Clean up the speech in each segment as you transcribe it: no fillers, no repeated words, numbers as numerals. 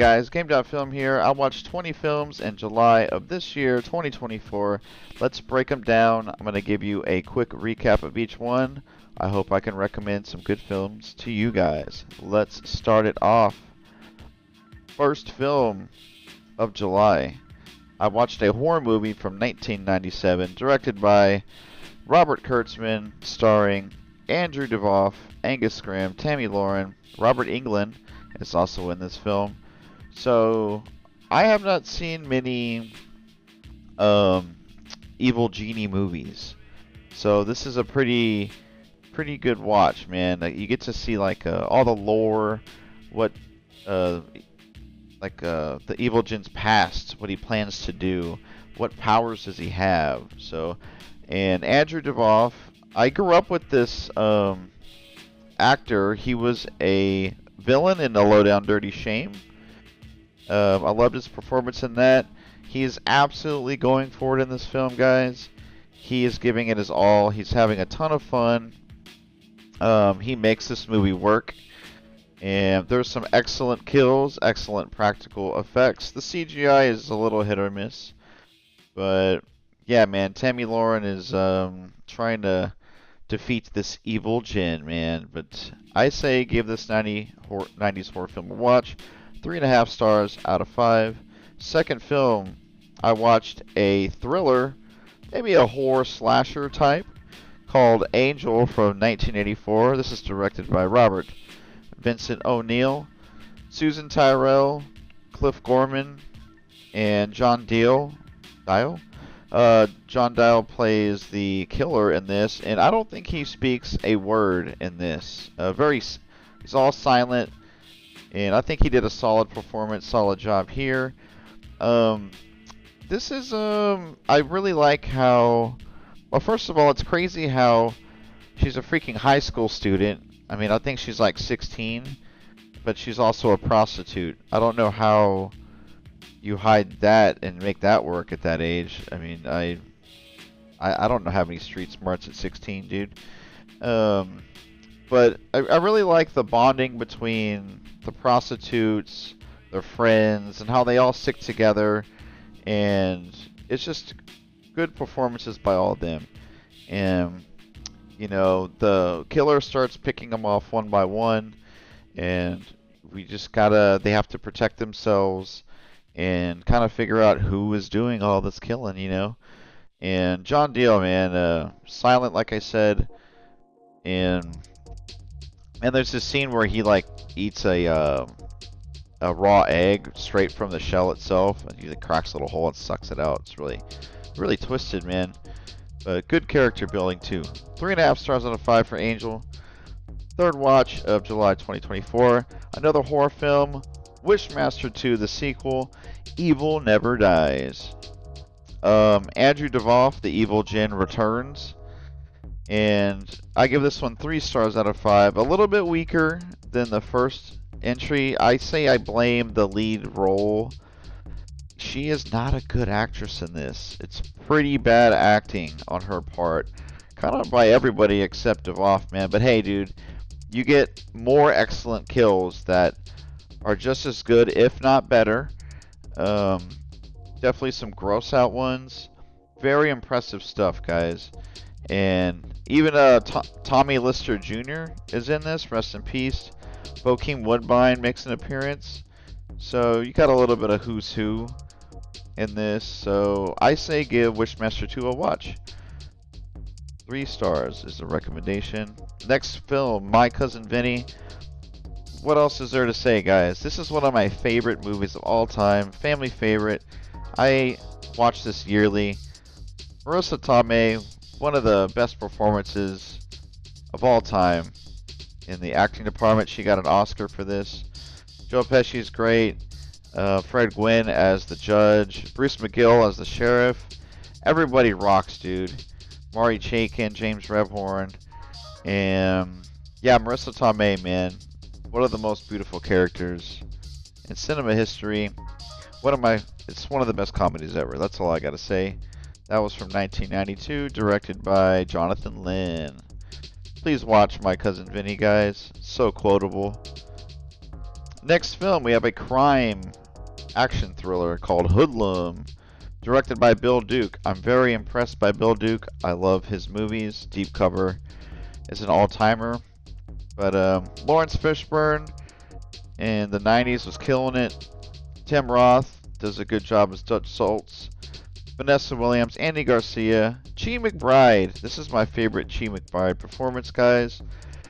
guys, gamedotfilm here. I watched 20 films in July of this year, 2024. Let's break them down. I'm going to give you a quick recap of each one. I hope I can recommend some good films to you guys. Let's start it off. First film of July. I watched a horror movie from 1997, directed by Robert Kurtzman, starring Andrew Divoff, Angus Scrimm, Tammy Lauren, Robert Englund is also in this film. So I have not seen many evil genie movies. So this is a pretty good watch, man. You get to see like all the lore, what the evil genie's past, what he plans to do, what powers does he have. So, and Andrew Divoff, I grew up with this actor. He was a villain in The Low Down Dirty Shame. I loved his performance in that. He is absolutely going for it in this film, guys. He is giving it his all. He's having a ton of fun. He makes this movie work. And there's some excellent kills, excellent practical effects. The CGI is a little hit or miss. But, yeah, man, Tammy Lauren is trying to defeat this evil djinn, man. But I say give this 90s horror film a watch. 3.5 stars out of 5. Second film, I watched a thriller, maybe a horror slasher type, called Angel from 1984. This is directed by Robert Vincent O'Neill, Susan Tyrrell, Cliff Gorman, and John Dial. John Dial plays the killer in this, and I don't think he speaks a word in this. He's all silent, and I think he did a solid performance, solid job here. This is I really like how. Well, first of all, it's crazy how she's a freaking high school student. I mean, I think she's like 16, but she's also a prostitute. I don't know how you hide that and make that work at that age. I mean, I don't know how many street smarts at 16, dude. But I really like the bonding between the prostitutes, their friends, and how they all stick together. And it's just good performances by all of them. And you know, the killer starts picking them off one by one, and they have to protect themselves and kind of figure out who is doing all this killing, you know. And John Dial, man, silent like I said, and there's this scene where he like eats a raw egg straight from the shell itself, and he cracks a little hole and sucks it out. It's really twisted, man. But good character building too. 3.5 stars out of 5 for Angel. Third watch of July 2024. Another horror film, Wishmaster 2, the sequel, Evil Never Dies. Andrew Divoff, the evil djinn, returns. And I give this one 3 stars out of 5. A little bit weaker than the first entry. I say I blame the lead role. She is not a good actress in this. It's pretty bad acting on her part. Kind of by everybody except Divoff, man. But hey, dude, you get more excellent kills that are just as good, if not better. Definitely some gross out ones. Very impressive stuff, guys. And even Tommy Lister Jr. is in this. Rest in peace. Bokeem Woodbine makes an appearance. So you got a little bit of who's who in this. So I say give Wishmaster 2 a watch. 3 stars is the recommendation. Next film, My Cousin Vinny. What else is there to say, guys? This is one of my favorite movies of all time. Family favorite. I watch this yearly. Marissa Tomei, one of the best performances of all time in the acting department. She got an Oscar for this. Joe Pesci's great. Fred Gwynne as the judge. Bruce McGill as the sheriff. Everybody rocks, dude. Mari Chaikin, James Rebhorn, and yeah, Marissa Tomei, man, one of the most beautiful characters in cinema history. It's one of the best comedies ever. That's all I gotta say. That was from 1992, directed by Jonathan Lynn. Please watch My Cousin Vinny, guys. So quotable. Next film, we have a crime action thriller called Hoodlum, directed by Bill Duke. I'm very impressed by Bill Duke. I love his movies. Deep Cover is an all-timer. But Lawrence Fishburne in the 90s was killing it. Tim Roth does a good job as Dutch Schultz. Vanessa Williams, Andy Garcia, Chi McBride. This is my favorite Chi McBride performance, guys.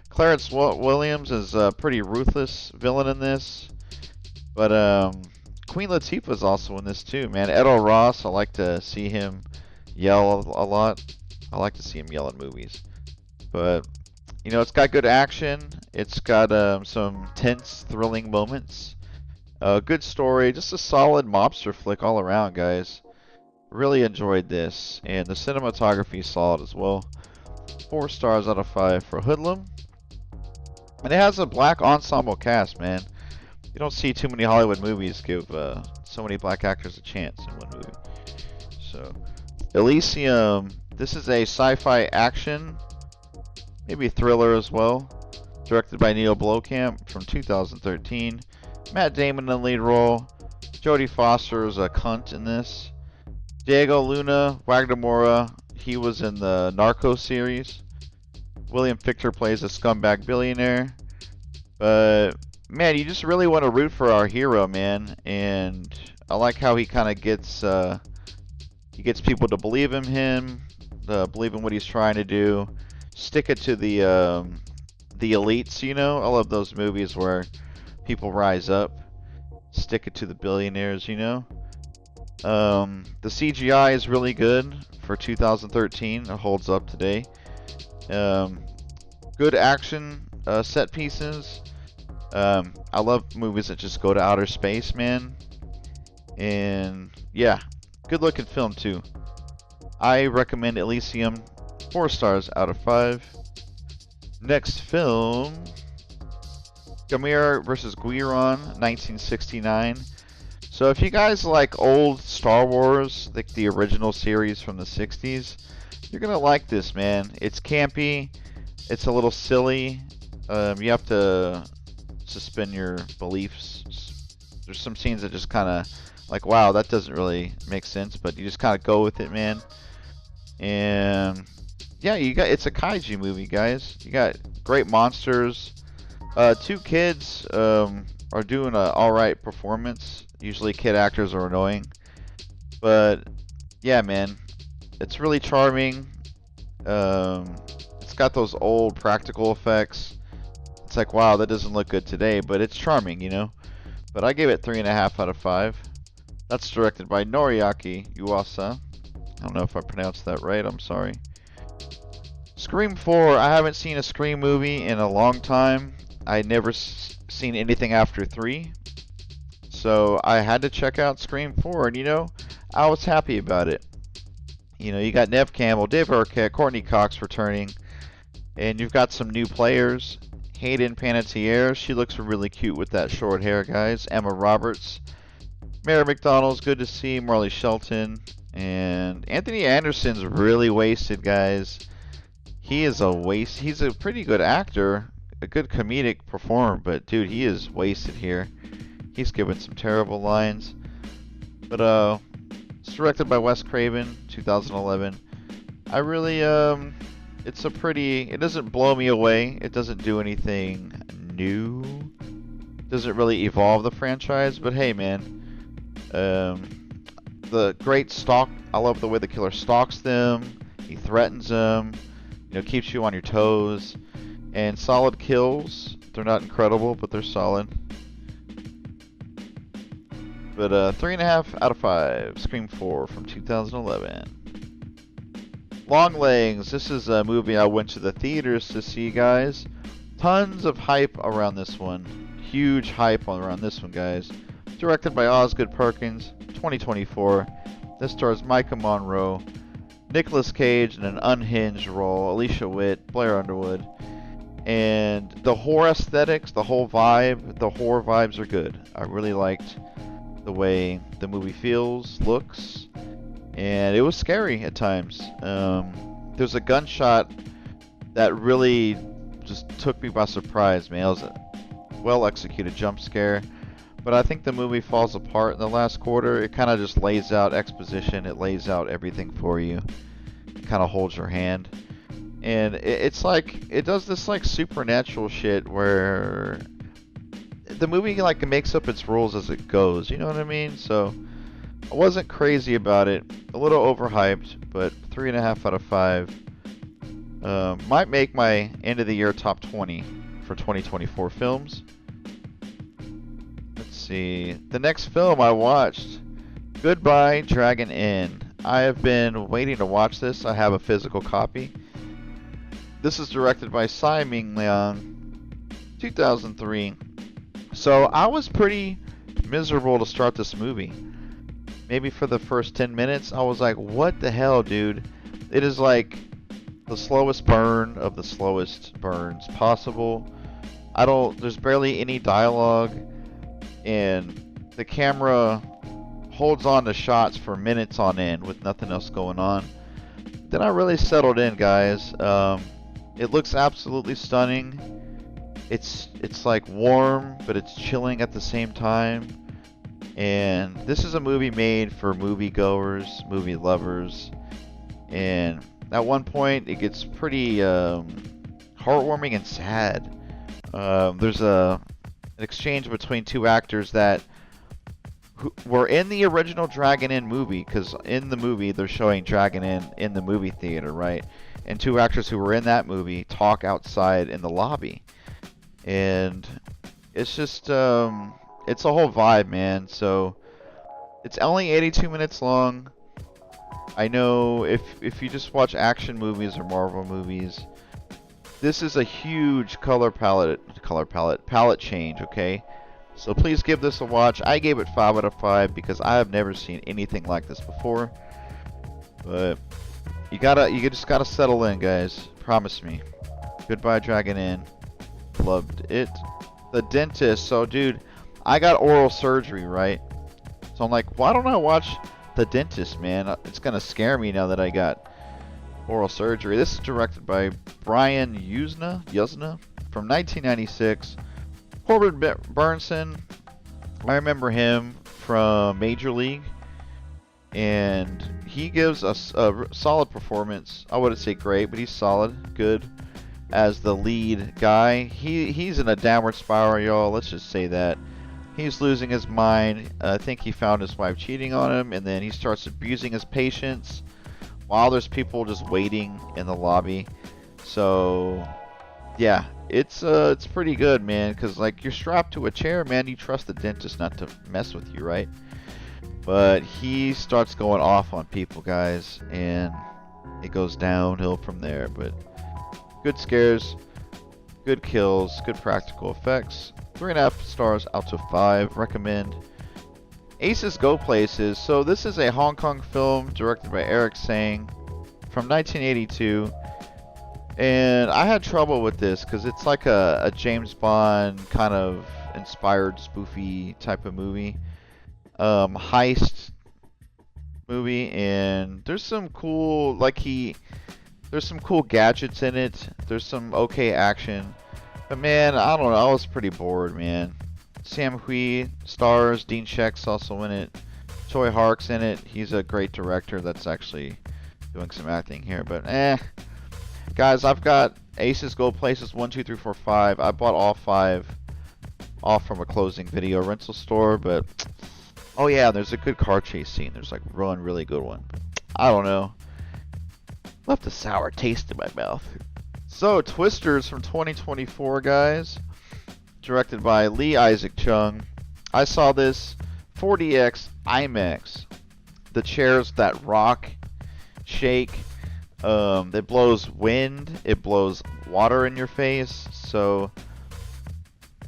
Clarence Williams is a pretty ruthless villain in this. But Queen Latifah is also in this too, man. Edo Ross, I like to see him yell a lot. I like to see him yell in movies. But, you know, it's got good action. It's got some tense, thrilling moments. Good story. Just a solid mobster flick all around, guys. Really enjoyed this. And the cinematography is solid as well. 4 stars out of 5 for Hoodlum. And it has a black ensemble cast, man. You don't see too many Hollywood movies give so many black actors a chance in one movie. So, Elysium. This is a sci-fi action, maybe thriller as well. Directed by Neil Blomkamp from 2013. Matt Damon in the lead role. Jodie Foster is a cunt in this. Diego Luna, Wagner Moura, he was in the Narcos series. William Fichtner plays a scumbag billionaire. But, man, you just really want to root for our hero, man. And I like how he kind of gets people to believe in him, believe in what he's trying to do. Stick it to the elites, you know? I love those movies where people rise up. Stick it to the billionaires, you know? The CGI is really good for 2013. It holds up today. Good action set pieces. I love movies that just go to outer space, man. And yeah, good looking film too. I recommend Elysium. 4 stars out of 5. Next film, Gamera vs. Guiron, 1969. So if you guys like old Star Wars, like the original series from the 60s, you're going to like this, man. It's campy. It's a little silly. You have to suspend your beliefs. There's some scenes that just kind of like, wow, that doesn't really make sense, but you just kind of go with it, man. And yeah, it's a kaiju movie, guys. You got great monsters. 2 kids are doing an alright performance. Usually kid actors are annoying. But yeah, man, it's really charming. It's got those old practical effects. It's like, wow, that doesn't look good today, but it's charming, you know. But I gave it 3.5 out of 5. That's directed by Noriaki Yuasa. I don't know if I pronounced that right. I'm sorry. Scream 4. I haven't seen a Scream movie in a long time. I never seen anything after 3. So I had to check out Scream 4, and you know, I was happy about it. You know, you got Neve Campbell, Dave Arquette, Courtney Cox returning, and you've got some new players. Hayden Panettiere, she looks really cute with that short hair, guys. Emma Roberts, Mary McDonald's good to see. Marley Shelton, and Anthony Anderson's really wasted, guys. He is a waste. He's a pretty good actor, a good comedic performer, but dude, he is wasted here. He's given some terrible lines. But it's directed by Wes Craven, 2011. I really it's a pretty, it doesn't blow me away. It doesn't do anything new. Doesn't really evolve the franchise, but hey, man. The great stalk, I love the way the killer stalks them. He threatens them, you know, keeps you on your toes. And solid kills. They're not incredible, but they're solid. But 3.5 out of 5. Scream 4 from 2011. Longlegs. This is a movie I went to the theaters to see, guys. Tons of hype around this one. Huge hype around this one, guys. Directed by Osgood Perkins. 2024. This stars Micah Monroe, Nicolas Cage in an unhinged role, Alicia Witt, Blair Underwood. And the horror aesthetics, the whole vibe, the horror vibes are good. I really liked the way the movie feels, looks, and it was scary at times. There's a gunshot that really just took me by surprise, man. well executed jump scare. But I think the movie falls apart in the last quarter. It kind of just lays out exposition. It lays out everything for you. It kind of holds your hand. And it's like, it does this like supernatural shit where the movie like makes up its rules as it goes. You know what I mean? So I wasn't crazy about it. A little overhyped, but 3.5 out of 5. Might make my end of the year top 20 for 2024 films. Let's see. The next film I watched, Goodbye Dragon Inn. I have been waiting to watch this. I have a physical copy. This is directed by Tsai Ming-liang, 2003. So I was pretty miserable to start this movie. Maybe for the first 10 minutes, I was like, what the hell, dude? It is like the slowest burn of the slowest burns possible. There's barely any dialogue, and the camera holds on to shots for minutes on end with nothing else going on. Then I really settled in, guys. It looks absolutely stunning. It's like warm, but it's chilling at the same time. And this is a movie made for moviegoers, movie lovers. And at one point, it gets pretty heartwarming and sad. There's an exchange between two actors that were in the original Dragon Inn movie, because in the movie they're showing Dragon Inn in the movie theater, right? And two actors who were in that movie talk outside in the lobby. And it's just, it's a whole vibe, man. So it's only 82 minutes long. I know if you just watch action movies or Marvel movies, this is a huge palette change, okay? So please give this a watch. I gave it 5 out of 5 because I have never seen anything like this before. But you just gotta settle in, guys. Promise me. Goodbye Dragon Inn. Loved it. The Dentist. So dude, I got oral surgery, right? So I'm like, why don't I watch The Dentist, man? It's gonna scare me now that I got oral surgery. This is directed by Brian Yuzna from 1996. Corbin Burnson, I remember him from Major League, and he gives us a solid performance. I wouldn't say great, but he's solid, good as the lead guy. He's in a downward spiral, y'all. Let's just say that. He's losing his mind. I think he found his wife cheating on him, and then he starts abusing his patients while there's people just waiting in the lobby. So yeah, it's pretty good, man, because like you're strapped to a chair, man. You trust the dentist not to mess with you, right? But he starts going off on people, guys, and it goes downhill from there. But good scares, good kills, good practical effects. 3.5 stars out of 5. Recommend. Aces Go Places. So this is a Hong Kong film directed by Eric Tsang from 1982. And I had trouble with this because it's like a James Bond kind of inspired spoofy type of movie. Heist movie, and there's some cool, there's some cool gadgets in it. There's some okay action. But man, I don't know, I was pretty bored, man. Sam Hui stars, Dean Sheck's also in it. Choi Hark's in it. He's a great director that's actually doing some acting here, but guys, I've got Aces Go Places 1, 2, 3, 4, 5. I bought all 5 off from a closing video rental store, but oh yeah, there's a good car chase scene. There's like one really good one. I don't know. Left a sour taste in my mouth. So, Twisters from 2024, guys. Directed by Lee Isaac Chung. I saw this 4DX IMAX. The chairs that rock, shake. It blows wind. It blows water in your face. So,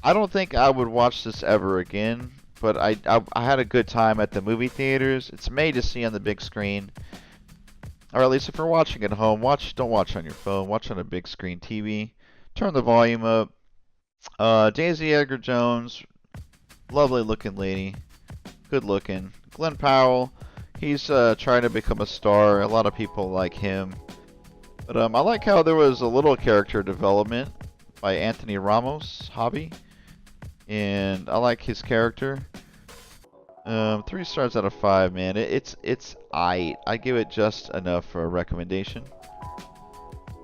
I don't think I would watch this ever again. But I had a good time at the movie theaters. It's made to see on the big screen. Or at least if you're watching at home, don't watch on your phone. Watch on a big screen TV. Turn the volume up. Daisy Edgar Jones, lovely looking lady, good looking. Glenn Powell, he's trying to become a star. A lot of people like him. But I like how there was a little character development by Anthony Ramos, Hobby. and I like his character. 3 stars out of 5, man. It's aight. I give it just enough for a recommendation.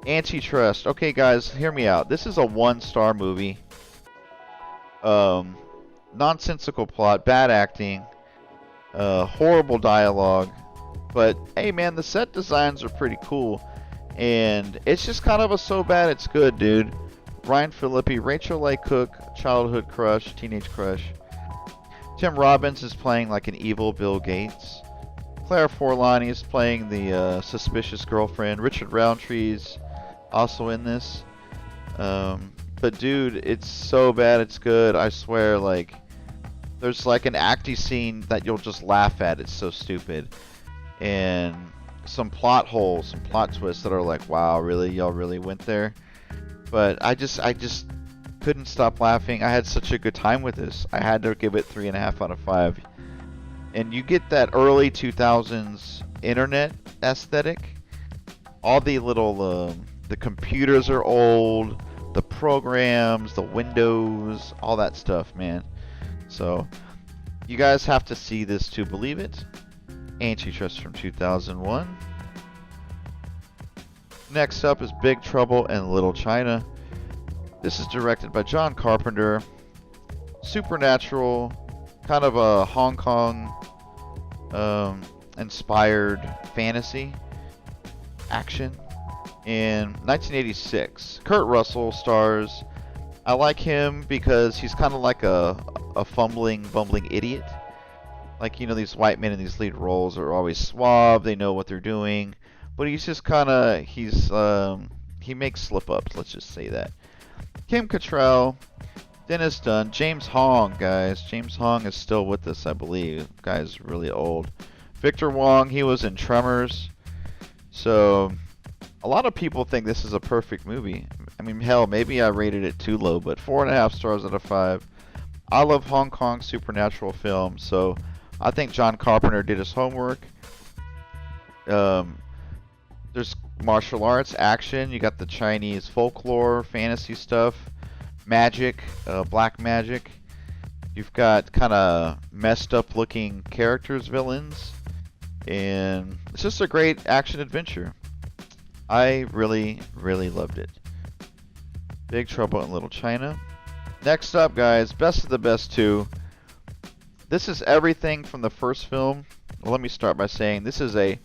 Antitrust. Okay, guys, hear me out. This is a 1-star movie. Nonsensical plot, bad acting, horrible dialogue. But hey, man, the set designs are pretty cool, and it's just kind of a so bad it's good, dude. Ryan Phillippe, Rachel Leigh Cook, childhood crush, teenage crush. Tim Robbins is playing like an evil Bill Gates. Claire Forlani is playing the suspicious girlfriend. Richard Roundtree's also in this. But dude, it's so bad it's good. I swear, like, there's like an acting scene that you'll just laugh at. It's so stupid. And some plot holes, some plot twists that are like, wow, really? Y'all really went there? But I just couldn't stop laughing. I had such a good time with this. I had to give it 3.5 out of 5. And you get that early 2000s internet aesthetic. All the little, the computers are old, the programs, the windows, all that stuff, man. So, you guys have to see this to believe it. Antitrust from 2001. Next up is Big Trouble in Little China. This is directed by John Carpenter. Supernatural, kind of a Hong Kong inspired fantasy action. In 1986, Kurt Russell stars. I like him because he's kind of like a fumbling, bumbling idiot. Like, you know, these white men in these lead roles are always suave, they know what they're doing, but he's just kind of, he makes slip-ups, let's just say that. Kim Cattrall, Dennis Dunn, James Hong, guys. James Hong is still with us, I believe. Guy's really old. Victor Wong, he was in Tremors. So, a lot of people think this is a perfect movie. I mean, hell, maybe I rated it too low, but 4.5 stars out of 5. I love Hong Kong supernatural films, so I think John Carpenter did his homework. There's martial arts, action, you got the Chinese folklore, fantasy stuff, magic, black magic. You've got kind of messed up looking characters, villains, and it's just a great action adventure. I really, really loved it. Big Trouble in Little China. Next up, guys, best of the best 2. This is everything from the first film. Well, let me start by saying this is a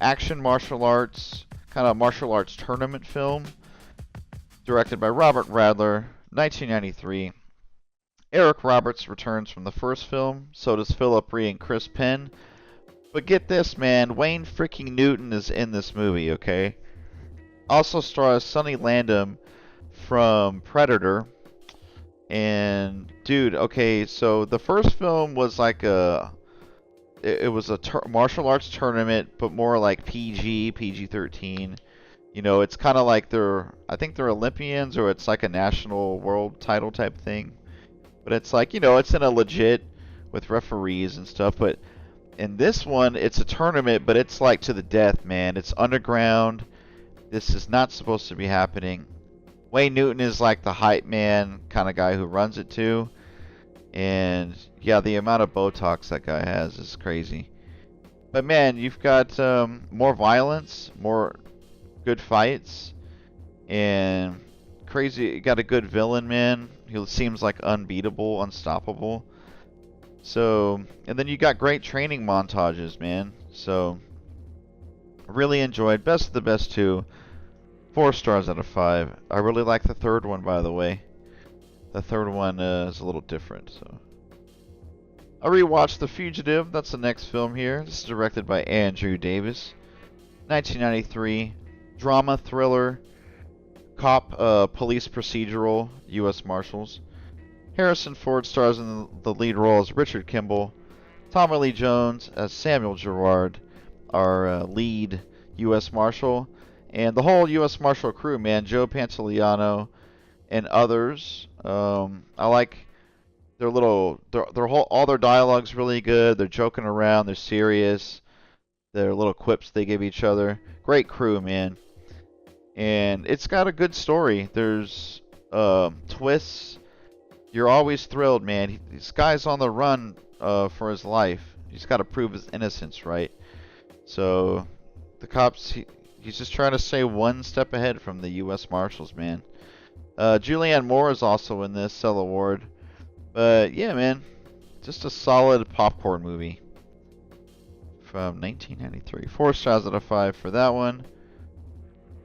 action martial arts, kind of martial arts tournament film, directed by Robert Radler, 1993. Eric Roberts returns from the first film, so does Philip Ree and Chris Penn. But get this, man, Wayne freaking Newton is in this movie, okay? Also stars Sonny Landham from Predator. And dude, okay, so the first film was like it was a martial arts tournament, but more like PG-13. You know, it's kind of like I think they're Olympians, or it's like a national world title type thing. But it's like, you know, it's in a legit with referees and stuff. But in this one, it's a tournament, but it's like to the death, man. It's underground. This is not supposed to be happening. Wayne Newton is like the hype man kind of guy who runs it too. And yeah, the amount of Botox that guy has is crazy. But man, you've got more violence, more good fights, and crazy. You got a good villain, man, who seems like unbeatable, unstoppable. So, and then you got great training montages, man. So, really enjoyed. Best of the best 2. 4 stars out of 5. I really like the third one, by the way. The third one is a little different. So, I rewatched The Fugitive. That's the next film here. This is directed by Andrew Davis. 1993 drama thriller, cop, police procedural, U.S. Marshals. Harrison Ford stars in the lead role as Richard Kimball. Tommy Lee Jones as Samuel Gerard, our lead U.S. Marshal. And the whole U.S. Marshal crew, man, Joe Pantoliano and others. I like their all their dialogue's really good. They're joking around, they're serious. Their little quips they give each other. Great crew, man. And it's got a good story. There's twists. you're always thrilled, man. This guy's on the run for his life. He's got to prove his innocence, right? So the cops, he's just trying to stay one step ahead from the U.S. Marshals, man. Julianne Moore is also in this, Cell Award. But yeah, man, just a solid popcorn movie from 1993. 4 stars out of 5 for that one.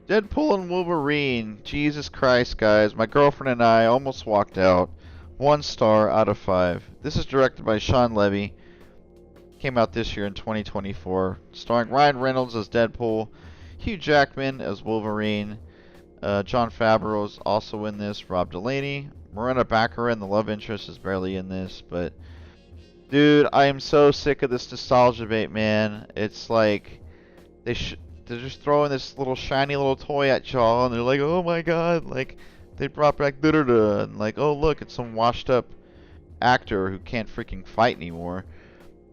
Deadpool and Wolverine. Jesus Christ, guys. My girlfriend and I almost walked out. 1 star out of 5. This is directed by Sean Levy. Came out this year in 2024. Starring Ryan Reynolds as Deadpool, Hugh Jackman as Wolverine, Jon Favreau's also in this, Rob Delaney, Morena Baccarin, the love interest, is barely in this, but dude, I am so sick of this nostalgia bait, man. It's like they're just throwing this little shiny little toy at y'all, and they're like, oh my god, like they brought back da-da-da, and like, oh look, it's some washed up actor who can't freaking fight anymore.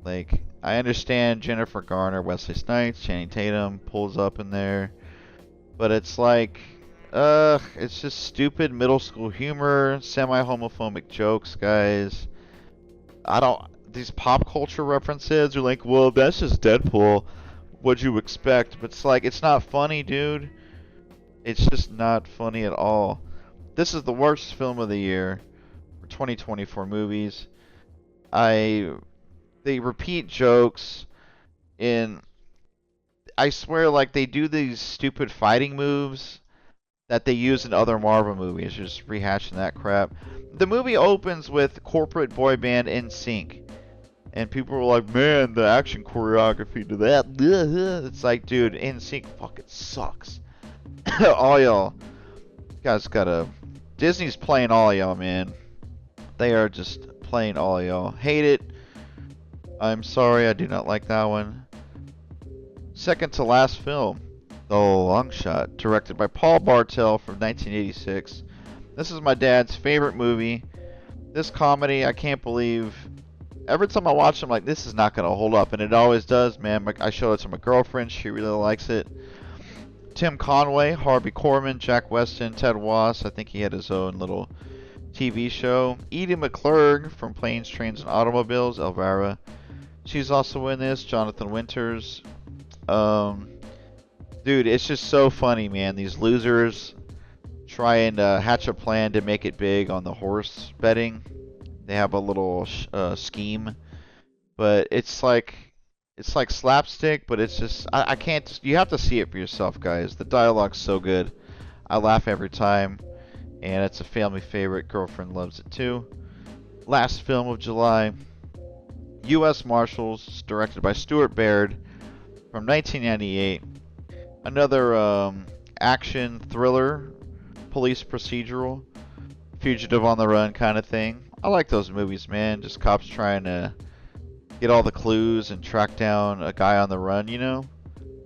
Like, I understand Jennifer Garner, Wesley Snipes, Channing Tatum pulls up in there, but it's like, it's just stupid middle school humor, semi-homophobic jokes, guys. These pop culture references are like, well, that's just Deadpool. What'd you expect? But it's like, it's not funny, dude. It's just not funny at all. This is the worst film of the year for 2024 movies. They repeat jokes I swear, like, they do these stupid fighting moves that they use in other Marvel movies, just rehashing that crap. The movie opens with corporate boy band NSYNC, and people were like, man, the action choreography to that. It's like, dude, NSYNC fucking sucks. All y'all. You guys gotta... Disney's playing all y'all, man. They are just playing all y'all. Hate it. I'm sorry, I do not like that one. Second to last film, The Long Shot, directed by Paul Bartel from 1986. This is my dad's favorite movie. This comedy, I can't believe. Every time I watch it, I'm like, this is not going to hold up. And it always does, man. I showed it to my girlfriend. She really likes it. Tim Conway, Harvey Korman, Jack Weston, Ted Wass. I think he had his own little TV show. Edie McClurg from Planes, Trains, and Automobiles, Elvira. She's also in this. Jonathan Winters. Dude, it's just so funny, man. These losers try and hatch a plan to make it big on the horse betting. They have a little scheme, but it's like slapstick, but it's just I can't. You have to see it for yourself, guys. The dialogue's so good. I laugh every time, and it's a family favorite. Girlfriend loves it too. Last film of July, U.S. Marshals, directed by Stuart Baird from 1998. Another action thriller, police procedural, fugitive on the run kind of thing. I like those movies, man. Just cops trying to get all the clues and track down a guy on the run, you know?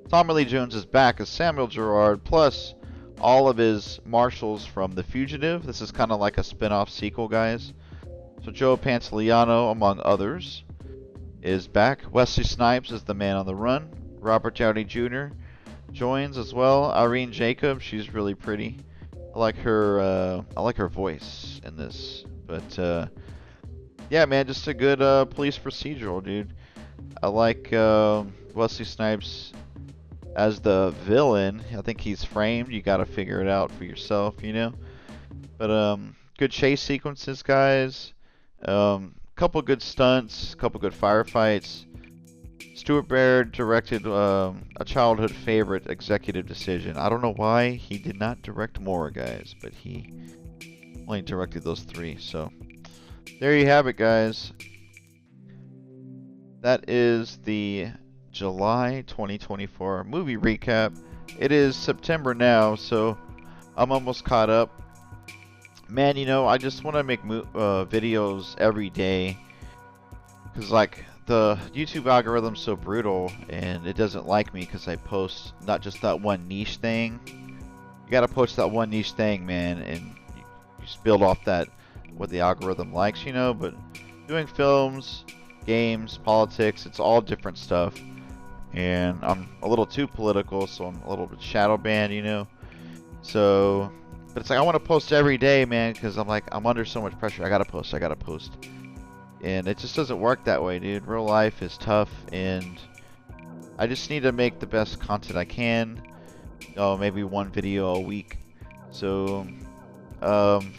Tommy Lee Jones is back as Samuel Gerard, plus all of his marshals from The Fugitive. This is kind of like a spin-off sequel, guys. So Joe Pantoliano, among others, is back. Wesley Snipes is the man on the run. Robert Downey Jr. joins as well. Irene Jacob, she's really pretty. I like her voice in this. But yeah, man, just a good police procedural, dude. I like Wesley Snipes as the villain. I think he's framed. You got to figure it out for yourself, you know. But good chase sequences, guys. Couple good stunts, couple good firefights. Stuart Baird directed a childhood favorite, Executive Decision. I don't know why he did not direct more, guys, but he only directed those 3. So there you have it, guys. That is the July 2024 movie recap. It is September now, so I'm almost caught up. Man, you know, I just want to make videos every day, because like the YouTube algorithm's so brutal and it doesn't like me because I post not just that one niche thing. You gotta post that one niche thing, man, and you just build off that what the algorithm likes, you know. But doing films, games, politics, it's all different stuff, and I'm a little too political, so I'm a little bit shadow banned, you know. So But it's like I want to post every day, man, because I'm under so much pressure. I gotta post. I gotta post. And it just doesn't work that way, dude. Real life is tough, and I just need to make the best content I can. Oh, maybe one video a week. So,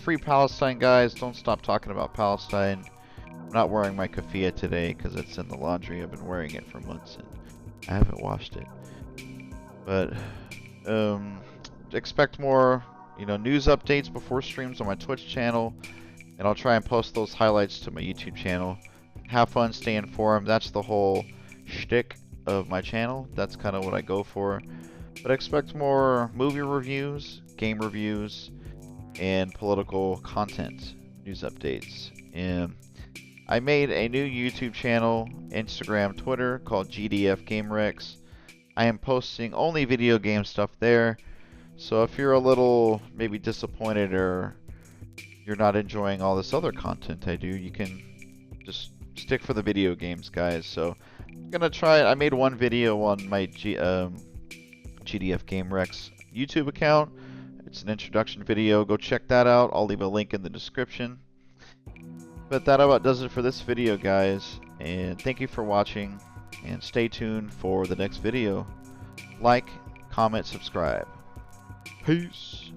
free Palestine, guys. Don't stop talking about Palestine. I'm not wearing my keffiyeh today because it's in the laundry. I've been wearing it for months and I haven't washed it. But, expect more, news updates before streams on my Twitch channel. And I'll try and post those highlights to my YouTube channel. Have fun, stay informed. That's the whole shtick of my channel. That's kind of what I go for. But expect more movie reviews, game reviews, and political content, news updates. And I made a new YouTube channel, Instagram, Twitter, called GDF GameRex. I am posting only video game stuff there. So if you're a little maybe disappointed or you're not enjoying all this other content I do, you can just stick for the video games, guys. So I'm gonna try it. I made one video on my GDF GameRex YouTube account. It's an introduction video. Go check that out. I'll leave a link in the description. But that about does it for this video, guys. And thank you for watching. And stay tuned for the next video. Like, comment, subscribe. Peace.